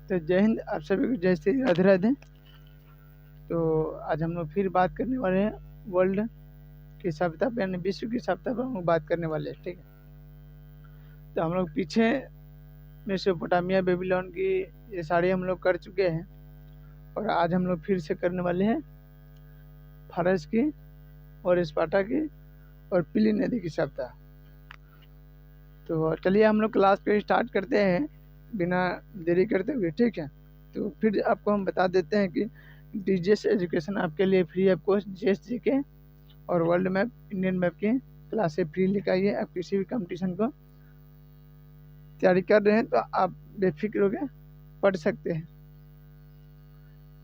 तो जय हिंद, आप सभी को जय श्री राधे राधे। तो आज हम लोग फिर बात करने वाले हैं वर्ल्ड की सभ्यता पर, यानी विश्व की सभ्यता पर हम लोग बात करने वाले हैं। ठीक है, तो हम लोग पीछे मेसोपोटामिया, बेबीलोन की ये सारी हम लोग कर चुके हैं, और आज हम लोग फिर से करने वाले हैं फारस की और स्पार्टा की और पीली नदी की सभ्यता। तो चलिए हम लोग क्लास को स्टार्ट करते हैं बिना देरी करते हुए। ठीक है, तो फिर आपको हम बता देते हैं कि डीजीएस एजुकेशन आपके लिए फ्री ऑफ कॉस्ट जीएस के और वर्ल्ड मैप, इंडियन मैप की क्लासें फ्री लेकर आइए। आप किसी भी कंपटीशन को तैयारी कर रहे हैं तो आप बेफिक्र होकर पढ़ सकते हैं।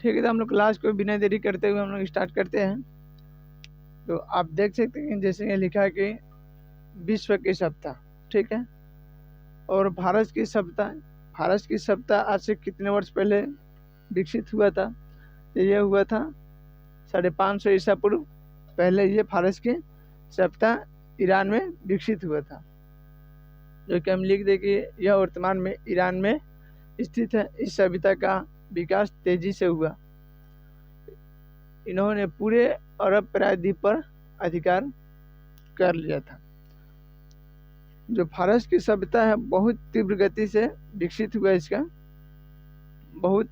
ठीक है, तो हम लोग क्लास को बिना देरी करते हुए हम लोग स्टार्ट करते हैं। तो आप देख सकते हैं जैसे ये लिखा है कि विश्व की सभ्यता। ठीक है, और भारत की सभ्यता आज से कितने वर्ष पहले विकसित हुआ था? तो यह हुआ था 550 ईसा पूर्व पहले। ये फारस की सभ्यता ईरान में विकसित हुआ था, जो कि हम लिख दे कि यह वर्तमान में ईरान में स्थित है। इस सभ्यता का विकास तेजी से हुआ। इन्होंने पूरे अरब प्रायद्वीप पर अधिकार कर लिया था। जो फारस की सभ्यता है बहुत तीव्र गति से विकसित हुआ। इसका बहुत,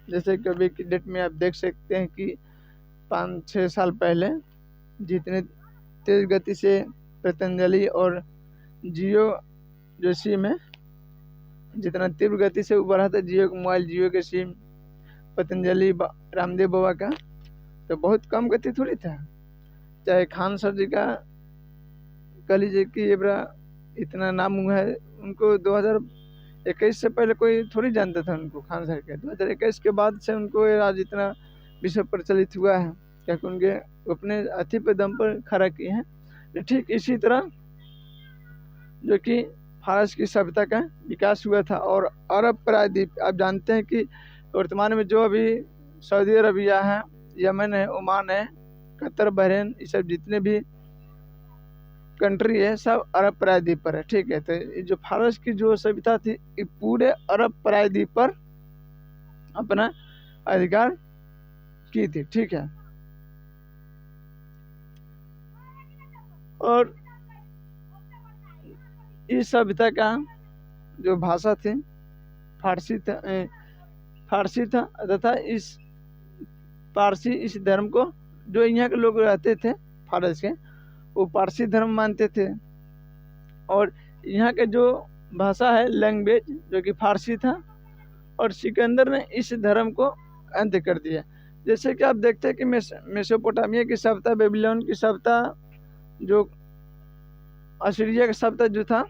जैसे कि अभी की डेट में आप देख सकते हैं कि 5-6 साल पहले जितने तेज गति से पतंजलि और जियो जो सिम है, जितना तीव्र गति से उभरा था जियो का मोबाइल, जियो के सिम, पतंजलि रामदेव बाबा का, तो बहुत कम गति थोड़ी था। चाहे खान सर जी का, कह लीजिए कि इतना नाम हुआ है, उनको 2021 से पहले कोई थोड़ी जानता था उनको। खान सर के 2021 के बाद से उनको ये आज इतना विश्व प्रचलित हुआ है, क्योंकि उनके अपने अथी पे दम पर खड़ा किए हैं। ठीक इसी तरह जो कि फारस की सभ्यता का विकास हुआ था। और अरब प्रायद्वीप, आप जानते हैं कि वर्तमान में जो अभी सऊदी अरबिया है, यमन है, ओमान है, कतर, बहरीन, ये सब जितने भी कंट्री है सब अरब प्रायद्वीप पर है। ठीक है, तो जो फारस की जो सभ्यता थी ये पूरे अरब प्रायद्वीप पर अपना अधिकार की थी। ठीक है, और इस सभ्यता का जो भाषा थी फारसी था तथा इस पारसी इस धर्म को, जो यहाँ के लोग रहते थे फारस के, वो पारसी धर्म मानते थे। और यहाँ के जो भाषा है, लैंग्वेज, जो कि फारसी था। और सिकंदर ने इस धर्म को अंत कर दिया। जैसे कि आप देखते हैं कि मेसोपोटामिया की सभ्यता, बेबीलोन की सभ्यता, जो असीरिया का सभ्यता जो था,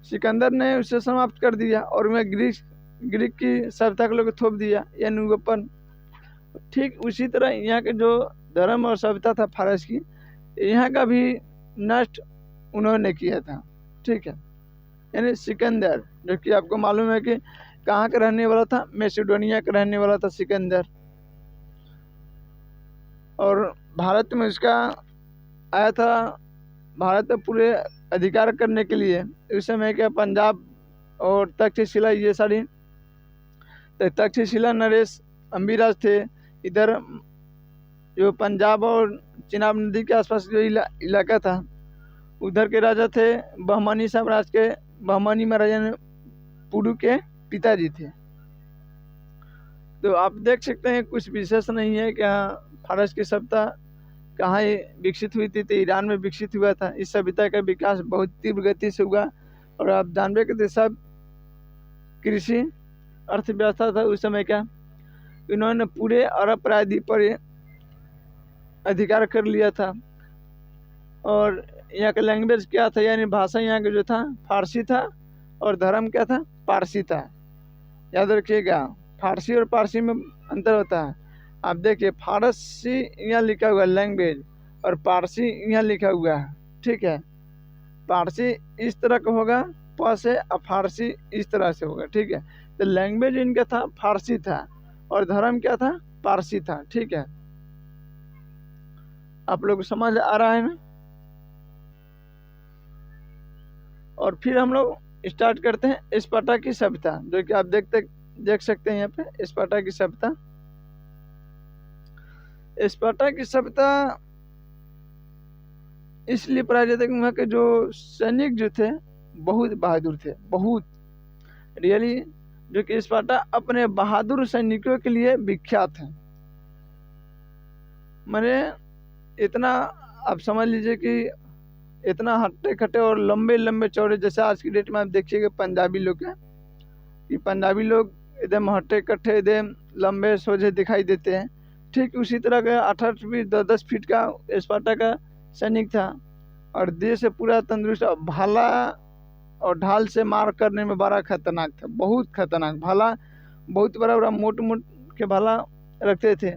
सिकंदर ने उसे समाप्त कर दिया और वह ग्रीक की सभ्यता को लोग थोप दिया, या नुगपन। ठीक उसी तरह यहाँ के जो धर्म और सभ्यता था फारस की, यहाँ का भी नष्ट उन्होंने किया था। ठीक है, यानी सिकंदर, जो कि आपको मालूम है कि कहाँ का रहने वाला था, मैसेडोनिया का रहने वाला था सिकंदर। और भारत में उसका आया था, भारत में पूरे अधिकार करने के लिए। उस समय क्या पंजाब और तक्षशिला, ये सारी, तक्षशिला नरेश अम्बिराज थे। इधर जो पंजाब और चिनाब नदी के आसपास जो इलाका था, उधर के राजा थे बहमानी साम्राज्य के। बहमानी महाराजा ने पुरु के पिताजी थे। तो आप देख सकते हैं कुछ विशेष नहीं है कि हाँ फारस की सभ्यता कहाँ विकसित हुई थी, तो ईरान में विकसित हुआ था। इस सभ्यता का विकास बहुत तीव्र गति से हुआ। और आप जानबे करते सब कृषि अर्थव्यवस्था था उस समय का। इन्होंने पूरे अरब प्रायद्वीप पर अधिकार कर लिया था। और यहाँ का लैंग्वेज क्या था, यानी भाषा यहाँ का जो था फारसी था, और धर्म क्या था, पारसी था। याद रखिएगा, फारसी और पारसी में अंतर होता है। आप देखिए, फारसी यहाँ लिखा हुआ है लैंग्वेज, और पारसी यहाँ लिखा हुआ है। ठीक है, पारसी इस तरह का होगा प से, और फारसी इस तरह से होगा। ठीक है, तो लैंग्वेज इनका था फारसी था, और धर्म क्या था, पारसी था। ठीक है, आप लोग समझ आ रहा है ना? और फिर हम लोग स्टार्ट करते हैं स्पार्टा की सभ्यता, जो कि आप देख सकते हैं यहाँ पे स्पार्टा की सभ्यता। स्पार्टा की सभ्यता इसलिए पराजित है कि वहाँ के जो सैनिक जो थे बहुत बहादुर थे, बहुत रियली, जो कि स्पार्टा अपने बहादुर सैनिकों के लिए विख्यात है। मैंने इतना, आप समझ लीजिए कि इतना हट्टे खट्टे और लंबे लंबे चौड़े, जैसे आज की डेट में आप देखिएगा पंजाबी लोग हैं कि पंजाबी लोग एकदम हट्टे कट्टे एकदम लंबे सोझे दिखाई देते हैं, ठीक उसी तरह का 8 फीट 10 फीट का स्पार्टा का सैनिक था और देह से पूरा तंदुरुस्त, भाला और ढाल से मार करने में बड़ा खतरनाक था, बहुत खतरनाक। भाला बहुत बड़ा बड़ा मोट के भाला रखते थे।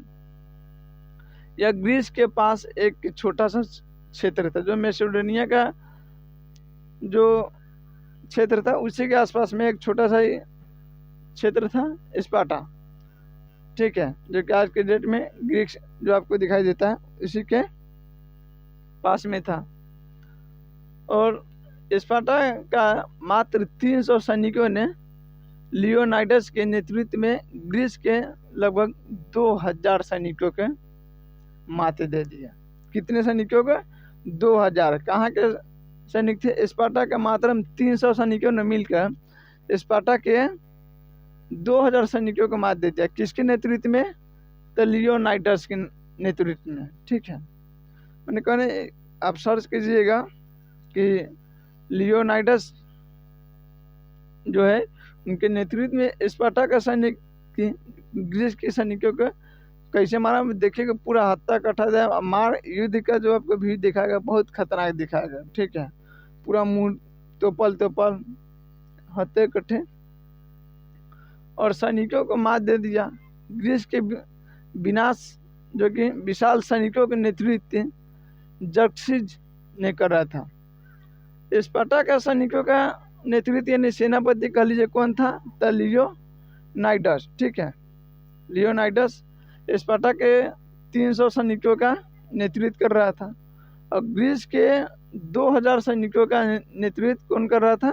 यह ग्रीस के पास एक छोटा सा क्षेत्र था, जो मैसेडोनिया का जो क्षेत्र था उसी के आसपास में एक छोटा सा क्षेत्र था स्पार्टा, ठीक है, जो कि आज के डेट में ग्रीस जो आपको दिखाई देता है उसी के पास में था। और स्पार्टा का मात्र 300 सैनिकों ने लियोनाइडस के नेतृत्व में ग्रीस के लगभग 2000 सैनिकों के माते दे दिया। कितने सैनिकों का? 2000। कहाँ के सैनिक थे? स्पार्टा का मात्र 300 सैनिकों ने मिलकर स्पार्टा के 2000 सैनिकों को मात दे दिया। किसके नेतृत्व में? तो लियोनाइडस के नेतृत्व में, ठीक है। मैंने कहा आप सर्च कीजिएगा कि लियोनाइडस जो है उनके नेतृत्व में स्पार्टा का सैनिक ग्रीस के सैनिकों को कैसे मारा, देखिएगा पूरा हत्या कटा मार युद्ध का जो आपको भीड़ दिखाएगा बहुत खतरनाक दिखाएगा, ठीक है। पूरा मुंह तोपल हत्या कटे और सैनिकों को मात दे दिया। ग्रीस के विनाश जो कि विशाल सैनिकों के नेतृत्व जर्क्सिज ने कर रहा था। स्पार्टा का सैनिकों का नेतृत्व यानी सेनापति कह लीजिए कौन था? तो लियोनाइडस, ठीक है। लियोनाइडस स्पार्टा के 300 सैनिकों का नेतृत्व कर रहा था और ग्रीस के 2000 सैनिकों का नेतृत्व कौन कर रहा था?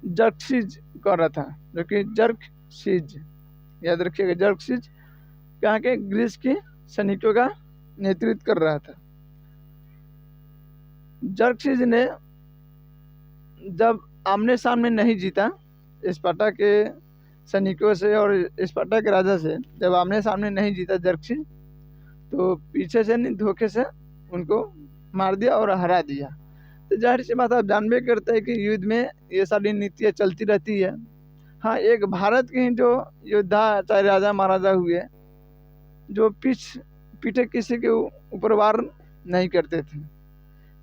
जर्क्सिज कर रहा था, जो कि जर्क्सिज, याद रखिएगा, जर्क्सिज कहाँ के? ग्रीस के सैनिकों का नेतृत्व कर रहा था। जर्क्सिज ने जब आमने सामने नहीं जीता स्पार्टा के सैनिकों से और स्पार्टा के राजा से, जब आमने सामने नहीं जीता जर्क्सिज, तो पीछे से नहीं धोखे से उनको मार दिया और हरा दिया। तो जाहिर सी बात आप जानबे करते हैं कि युद्ध में ये सारी नीतियाँ चलती रहती है। हाँ, एक भारत के ही जो योद्धा चाहे राजा महाराजा हुए जो पीछे किसी के ऊपर वार नहीं करते थे,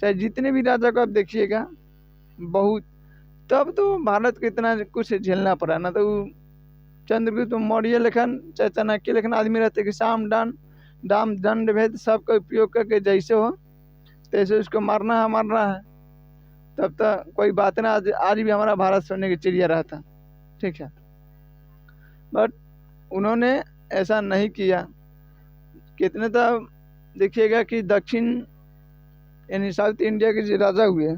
चाहे जितने भी राजा को आप देखिएगा बहुत, तब तो भारत को इतना कुछ झेलना पड़ा ना। तो चंद्रगुप्त मौर्य लेखन चाहे चाणक्य लेखन आदमी रहते कि साम दाम दंड भेद सबका उपयोग करके जैसे हो तैसे उसको मारना है, तब तक कोई बात ना। आज भी हमारा भारत सोने की चिड़िया रहा था, ठीक है। बट उन्होंने ऐसा नहीं किया। कितने तो देखिएगा कि दक्षिण यानी साउथ इंडिया के जो राजा हुए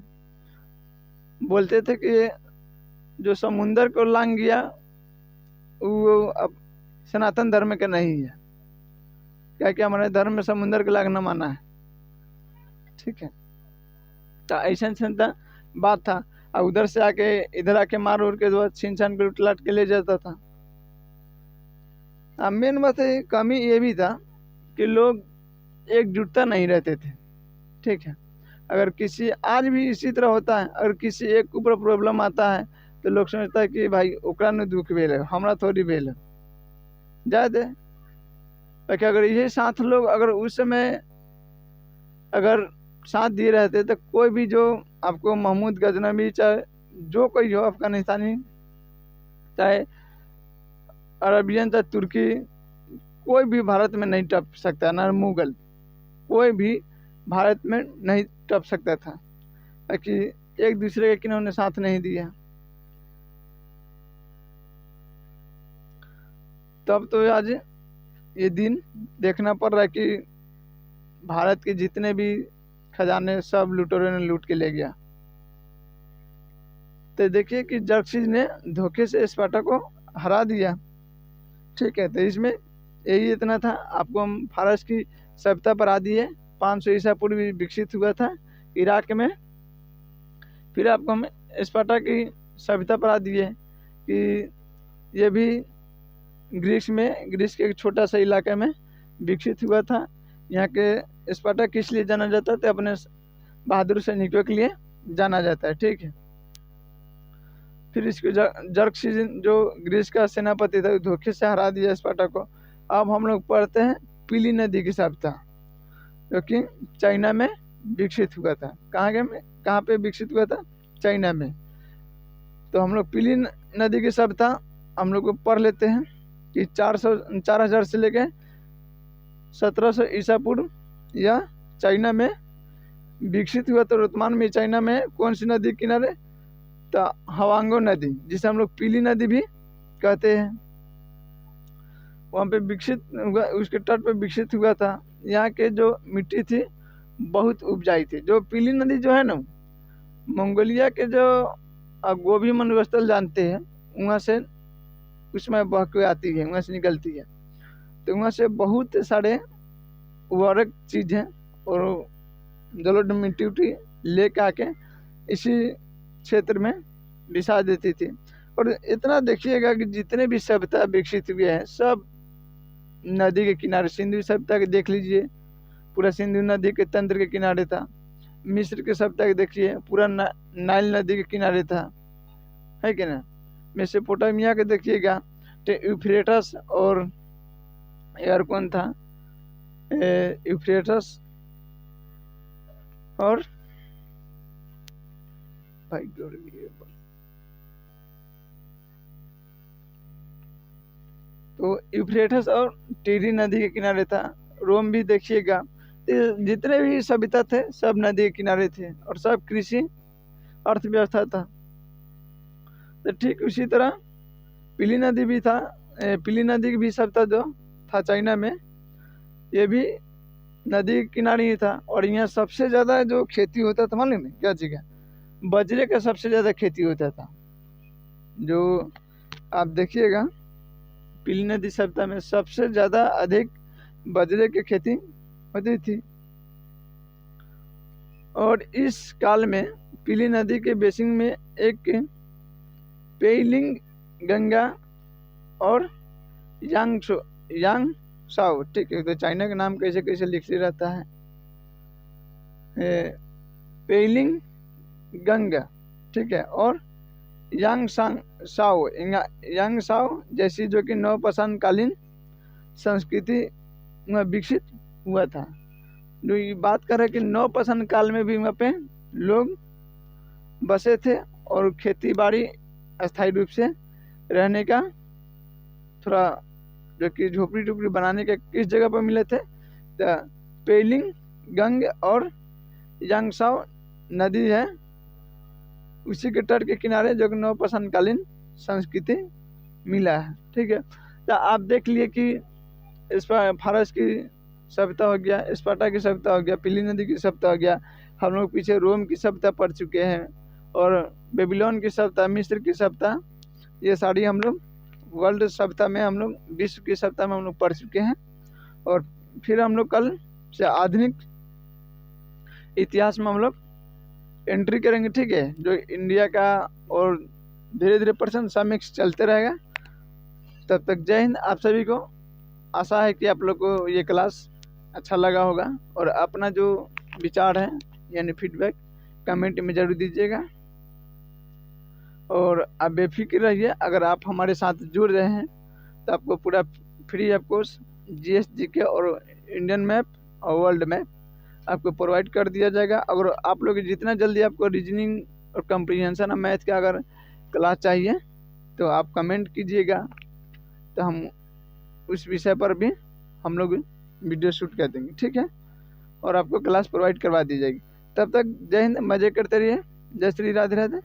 बोलते थे कि जो समुंदर को लांग गया वो अब सनातन धर्म का नहीं है, क्या क्या हमारे धर्म में समुंदर को लांगना माना है, ठीक है। तो ऐसा बात था। और उधर से आके इधर आके मार उड़ के बाद छीन छान के उठलाट के ले जाता था। अब मेन बात है, कमी ये भी था कि लोग एकजुटता नहीं रहते थे, ठीक है। अगर किसी आज भी इसी तरह होता है, अगर किसी एक के ऊपर प्रॉब्लम आता है तो लोग सोचता है कि भाई ओकरा ने दुख भेल है, हमरा थोड़ी भेल है, जा दे। ताकि अगर यही साथ लोग अगर उस समय अगर साथ दिए रहते तो कोई भी जो आपको महमूद गजनवी चाहे जो कोई हो अफगानिस्तानी चाहे अरबियन चाहे तुर्की, कोई भी भारत में नहीं टप सकता, ना मुगल, कोई भी भारत में नहीं टप सकता था, ताकि एक दूसरे के किन्होंने साथ नहीं दिया। तब तो आज ये दिन देखना पड़ रहा है कि भारत के जितने भी खजाने सब लुटेरों ने लूट के ले गया। तो देखिए कि जर्क्सिस ने धोखे से स्पार्टा को हरा दिया। ठीक है, तो इसमें यही इतना था। आपको हम फारस की सभ्यता पर आदि है 500 ईसा पूर्व विकसित हुआ था इराक में। फिर आपको हम स्पार्टा की सभ्यता पर आदि है कि ये भी ग्रीस के एक छोटा सा इलाके में विकसित हुआ था। यहाँ के स्पार्टा किस लिए जाना जाता है? तो अपने बहादुर सैनिकों के लिए जाना जाता है। ठीक है, फिर इसको जर्क्सिस जो ग्रीस का सेनापति था धोखे से हरा दिया स्पार्टा को। अब हम लोग पढ़ते हैं पीली नदी की सभ्यता, जो कि चाइना में विकसित हुआ था। कहाँ पे विकसित हुआ था? चाइना में। तो हम लोग पीली नदी की सभ्यता हम लोग को पढ़ लेते हैं कि 4000 से लेके 1700 ईसा पूर्व यह चाइना में विकसित हुआ। तो वर्तमान में चाइना में कौन सी नदी किनारे? तो हवांगो नदी, जिसे हम लोग पीली नदी भी कहते हैं, वहाँ पे विकसित हुआ, उसके तट पे विकसित हुआ था। यहाँ के जो मिट्टी थी बहुत उपजाऊ थी। जो पीली नदी जो है ना, मंगोलिया के जो गोभी मरुस्थल जानते हैं, वहाँ से उसमें बह के आती है, वहाँ से निकलती है। तो वहाँ से बहुत सारे उर्वरक चीज़ें और जलोढ़ मिट्टी उट्टी ले के आके इसी क्षेत्र में बिछा देती थी। और इतना देखिएगा कि जितने भी सभ्यता विकसित हुए हैं सब नदी के किनारे। सिंधु सभ्यता के देख लीजिए, पूरा सिंधु नदी के तंत्र के किनारे था। मिस्र के सभ्यता के देखिए, पूरा नाइल नदी के किनारे था, है कि ना। मेसोपोटामिया के देखिएगा तो यूफ्रेटस और यार कौन था, यूफ्रेटस और भाई तो यूफ्रेटस और टीरी नदी के किनारे था। रोम भी देखिएगा, जितने भी सभ्यता थे सब नदी के किनारे थे और सब कृषि अर्थव्यवस्था था। तो ठीक उसी तरह पीली नदी भी था। पीली नदी की भी सभ्यता जो था चाइना में, ये भी नदी के किनारे ही था। और यहाँ सबसे ज़्यादा जो खेती होता था मालूम है क्या चीज़ है? बजरे का सबसे ज़्यादा खेती होता था। जो आप देखिएगा पीली नदी सभ्यता में सबसे ज़्यादा अधिक बजरे की खेती होती थी। और इस काल में पीली नदी के बेसिन में एक पेइलिंग गंगा और यांगसाओ, ठीक है, तो चाइना का नाम कैसे कैसे लिखते रहता है, पेइलिंग गंगा, ठीक है, और यांगसाओ जैसी जो कि नवपाषाणकालीन संस्कृति में विकसित हुआ था। जो ये बात कर रहे कि नवपाषाण काल में भी वहाँ पे लोग बसे थे और खेती बाड़ी अस्थायी रूप से रहने का थोड़ा जो कि झोपड़ी टुपड़ी बनाने के किस जगह पर मिले थे? तो पेइलिंग गंग और यांगसाओ नदी है उसी के तट के किनारे, जो कि नवपाषाणकालीन संस्कृति मिला है। ठीक है, तो आप देख लिए कि इस पर फारस की सभ्यता हो गया, स्पार्टा की सभ्यता हो गया, पीली नदी की सभ्यता हो गया। हम लोग पीछे रोम की सभ्यता पढ़ चुके हैं और बेबीलोन की सभ्यता, मिस्र की सभ्यता, ये सारी हम लोग वर्ल्ड सभ्यता में, हम लोग विश्व की सभ्यता में हम लोग पढ़ चुके हैं। और फिर हम लोग कल से आधुनिक इतिहास में हम लोग एंट्री करेंगे। ठीक है, जो इंडिया का और धीरे धीरे पर्सन समिक्स चलते रहेगा। तब तक जय हिंद। आप सभी को आशा है कि आप लोग को ये क्लास अच्छा लगा होगा और अपना जो विचार है यानी फीडबैक कमेंट में ज़रूर दीजिएगा। और आप बेफिक्र रहिए, अगर आप हमारे साथ जुड़ रहे हैं तो आपको पूरा free of course GS GK और इंडियन मैप और वर्ल्ड मैप आपको प्रोवाइड कर दिया जाएगा। अगर आप लोग जितना जल्दी आपको रीजनिंग और कम्प्रीहेंशन और मैथ का अगर क्लास चाहिए तो आप कमेंट कीजिएगा, तो हम उस विषय पर भी हम लोग वीडियो शूट कर देंगे। ठीक है, और आपको क्लास प्रोवाइड करवा दी जाएगी। तब तक जय हिंद, मज़े करते रहिए। जय श्री राधे राधे।